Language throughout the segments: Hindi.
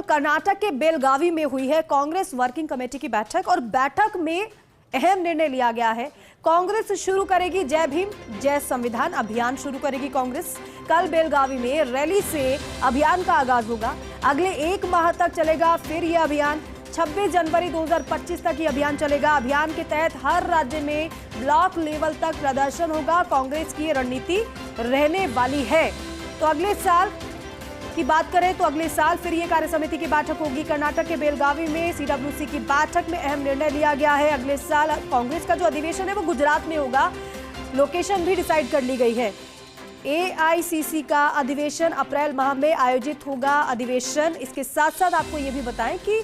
कर्नाटक के बेलगावी में हुई है कांग्रेस वर्किंग कमेटी की बैठक और बैठक में अहम निर्णय लिया गया है। कांग्रेस शुरू करेगी जय भीम जय संविधान अभियान शुरू करेगी कांग्रेस। कल बेलगावी में रैली से अभियान का आगाज होगा। अगले 1 माह तक चलेगा फिर यह अभियान। 26 जनवरी 2025 तक ये अभियान चलेगा। अभियान के तहत हर राज्य में ब्लॉक लेवल तक प्रदर्शन होगा। कांग्रेस की रणनीति रहने वाली है। तो अगले साल की बात करें तो अगले साल फिर ये कार्य समिति की बैठक होगी। कर्नाटक के बेलगावी में सीडब्ल्यूसी की बैठक में अहम निर्णय लिया गया है। अगले साल कांग्रेस का जो अधिवेशन है वो गुजरात में होगा। लोकेशन भी डिसाइड कर ली गई है। एआईसीसी का अधिवेशन अप्रैल माह में आयोजित होगा। अधिवेशन इसके साथ साथ आपको ये भी बताएं कि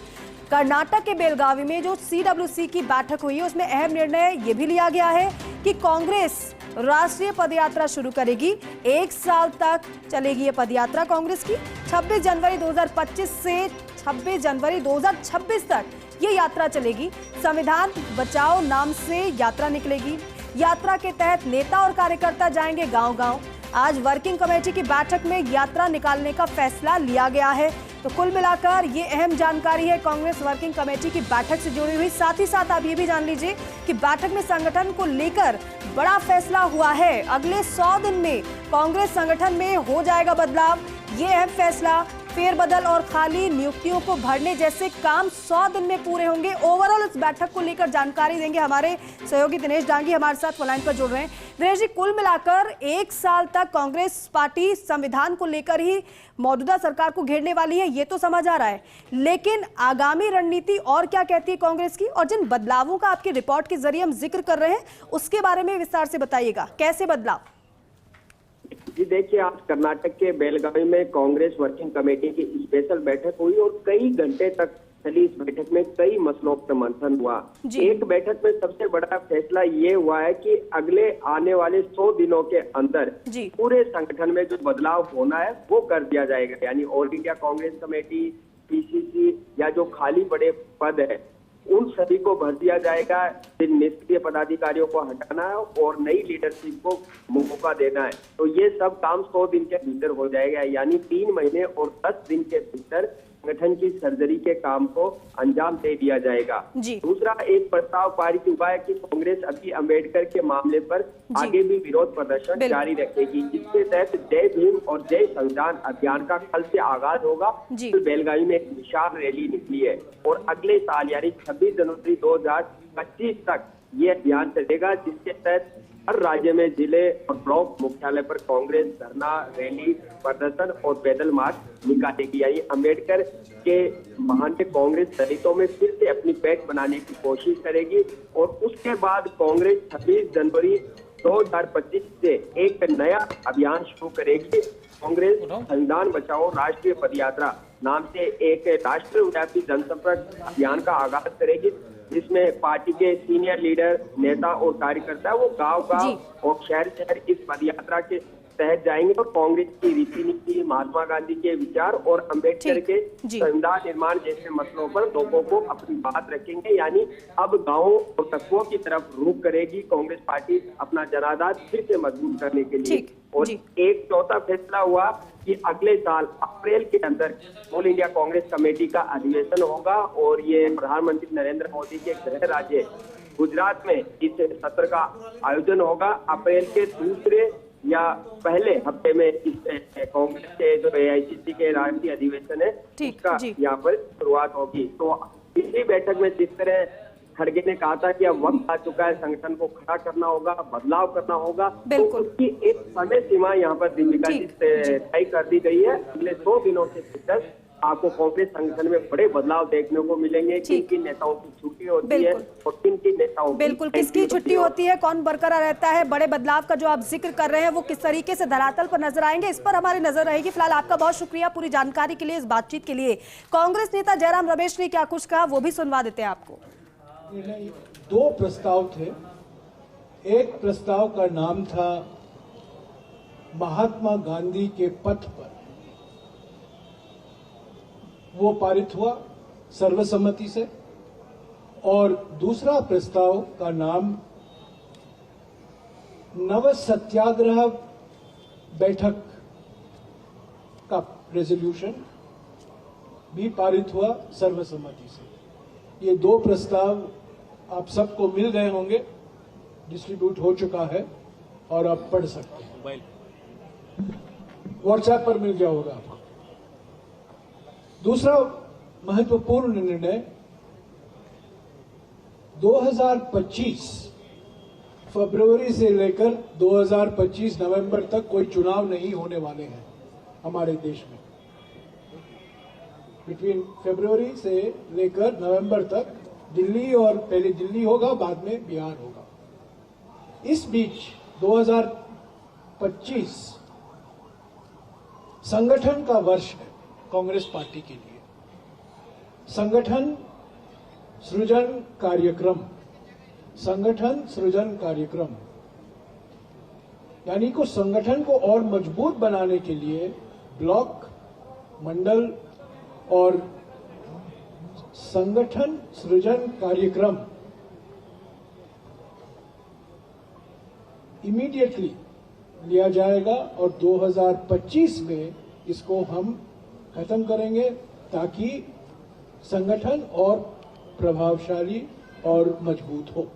कर्नाटक के बेलगावी में जो सीडब्ल्यूसी की बैठक हुई है उसमें अहम निर्णय ये भी लिया गया है कि कांग्रेस राष्ट्रीय पदयात्रा शुरू करेगी। 1 साल तक चलेगी ये पदयात्रा कांग्रेस की। 26 जनवरी 2025 से 26 जनवरी 2026 तक ये यात्रा चलेगी। संविधान बचाओ नाम से यात्रा निकलेगी। यात्रा के तहत नेता और कार्यकर्ता जाएंगे गांव-गांव। आज वर्किंग कमेटी की बैठक में यात्रा निकालने का फैसला लिया गया है। तो कुल मिलाकर ये अहम जानकारी है कांग्रेस वर्किंग कमेटी की बैठक से जुड़ी हुई। साथ ही साथ आप ये भी जान लीजिए कि बैठक में संगठन को लेकर बड़ा फैसला हुआ है। अगले 100 दिन में कांग्रेस संगठन में हो जाएगा बदलाव। ये अहम फैसला फेरबदल और खाली नियुक्तियों को भरने जैसे काम 100 दिन में पूरे होंगे। ओवरऑल इस बैठक को लेकर जानकारी देंगे हमारे सहयोगी दिनेश डांगी हमारे साथ फोन लाइन पर जुड़ रहे हैं। दिनेश जी, कुल मिलाकर 1 साल तक कांग्रेस पार्टी संविधान को लेकर ही मौजूदा सरकार को घेरने वाली है, ये तो समझ आ रहा है, लेकिन आगामी रणनीति और क्या कहती है कांग्रेस की, और जिन बदलावों का आपकी रिपोर्ट के जरिए हम जिक्र कर रहे हैं उसके बारे में विस्तार से बताइएगा। कैसे बदलाव? जी देखिए, आज कर्नाटक के बेलगावी में कांग्रेस वर्किंग कमेटी की स्पेशल बैठक हुई और कई घंटे तक चली इस बैठक में कई मसलों पर मंथन हुआ। एक बैठक में सबसे बड़ा फैसला ये हुआ है कि अगले आने वाले 100 दिनों के अंदर पूरे संगठन में जो बदलाव होना है वो कर दिया जाएगा। यानी all India Congress committee, PCC या जो खाली पड़े पद है उन सभी को भर दिया जाएगा। निष्क्रिय पदाधिकारियों को हटाना है और नई लीडरशिप को मौका देना है। तो ये सब काम 100 दिन के भीतर हो जाएगा। यानी 3 महीने और 10 दिन के भीतर संगठन की सर्जरी के काम को अंजाम दे दिया जाएगा। दूसरा, एक प्रस्ताव पारित हुआ है कि कांग्रेस अभी अम्बेडकर के मामले पर आगे भी विरोध प्रदर्शन जारी रखेगी, जिसके तहत जय भीम और जय संविधान अभियान का कल से आगाज होगा। तो बेलगावी में एक विशाल रैली निकली है और अगले साल यानी 26 जनवरी 2025 तक ये अभियान चलेगा, जिसके तहत हर राज्य में जिले और ब्लॉक मुख्यालय पर कांग्रेस धरना, रैली, प्रदर्शन और पैदल मार्च निकालेगी। यानी अम्बेडकर के बहाने कांग्रेस दलितों में फिर से अपनी पैठ बनाने की कोशिश करेगी और उसके बाद कांग्रेस 26 जनवरी 2025 से एक नया अभियान शुरू करेगी। कांग्रेस संविधान बचाओ राष्ट्रीय पदयात्रा नाम से एक राष्ट्रव्यापी जनसंपर्क अभियान का आगाज करेगी, जिसमें पार्टी के सीनियर लीडर, नेता और कार्यकर्ता वो गांव-गांव और शहर-शहर इस पदयात्रा के तहत जाएंगे और कांग्रेस की रीति नीति, महात्मा गांधी के विचार और अंबेडकर के संविधान निर्माण जैसे मसलों पर लोगों को अपनी बात रखेंगे। यानी अब गांवों और कस्बों की तरफ रुख करेगी कांग्रेस पार्टी अपना जनाधार फिर से मजबूत करने के लिए। और एक चौथा फैसला हुआ कि अगले साल अप्रैल के अंदर ऑल इंडिया कांग्रेस कमेटी का अधिवेशन होगा और ये प्रधानमंत्री नरेंद्र मोदी के गृह राज्य गुजरात में इस सत्र का आयोजन होगा। अप्रैल के दूसरे या पहले हफ्ते में इस कांग्रेस के जो एआईसीसी के राष्ट्रीय अधिवेशन है उसका यहाँ पर शुरुआत होगी। तो इसी बैठक में जिस तरह खड़गे ने कहा था कि अब वक्त आ चुका है, संगठन को खड़ा करना होगा, बदलाव करना होगा, तो उसकी एक समय सीमा यहाँ पर दीपिका जी तय कर दी गई है। अगले 100 दिनों के भीतर आपको कांग्रेस संगठन में बड़े बदलाव देखने को मिलेंगे। किन नेताओं की छुट्टी होती है और किन नेताओं बिल्कुल किसकी छुट्टी होती है, कौन बरकरार रहता है, बड़े बदलाव का जो आप जिक्र कर रहे हैं वो किस तरीके से धरातल पर नजर आएंगे, इस पर हमारी नजर रहेगी। फिलहाल आपका बहुत शुक्रिया पूरी जानकारी के लिए, इस बातचीत के लिए। कांग्रेस नेता जयराम रमेश ने क्या कुछ कहा वो भी सुनवा देते हैं आपको। 2 प्रस्ताव थे। एक प्रस्ताव का नाम था महात्मा गांधी के पथ पर, वो पारित हुआ सर्वसम्मति से। और दूसरा प्रस्ताव का नाम नव सत्याग्रह बैठक का रेजोल्यूशन, भी पारित हुआ सर्वसम्मति से। ये 2 प्रस्ताव आप सबको मिल गए होंगे, डिस्ट्रीब्यूट हो चुका है और आप पढ़ सकते हैं। व्हाट्सएप पर मिल गया होगा आपको। दूसरा महत्वपूर्ण निर्णय 2025 फरवरी से लेकर 2025 नवंबर तक कोई चुनाव नहीं होने वाले हैं हमारे देश में। बिटवीन फरवरी से लेकर नवंबर तक दिल्ली, और पहले दिल्ली होगा, बाद में बिहार होगा। इस बीच 2025 संगठन का वर्ष है कांग्रेस पार्टी के लिए। संगठन सृजन कार्यक्रम यानी को संगठन को और मजबूत बनाने के लिए ब्लॉक, मंडल और संगठन सृजन कार्यक्रम इमीडिएटली लिया जाएगा और 2025 में इसको हम खत्म करेंगे ताकि संगठन और प्रभावशाली और मजबूत हो।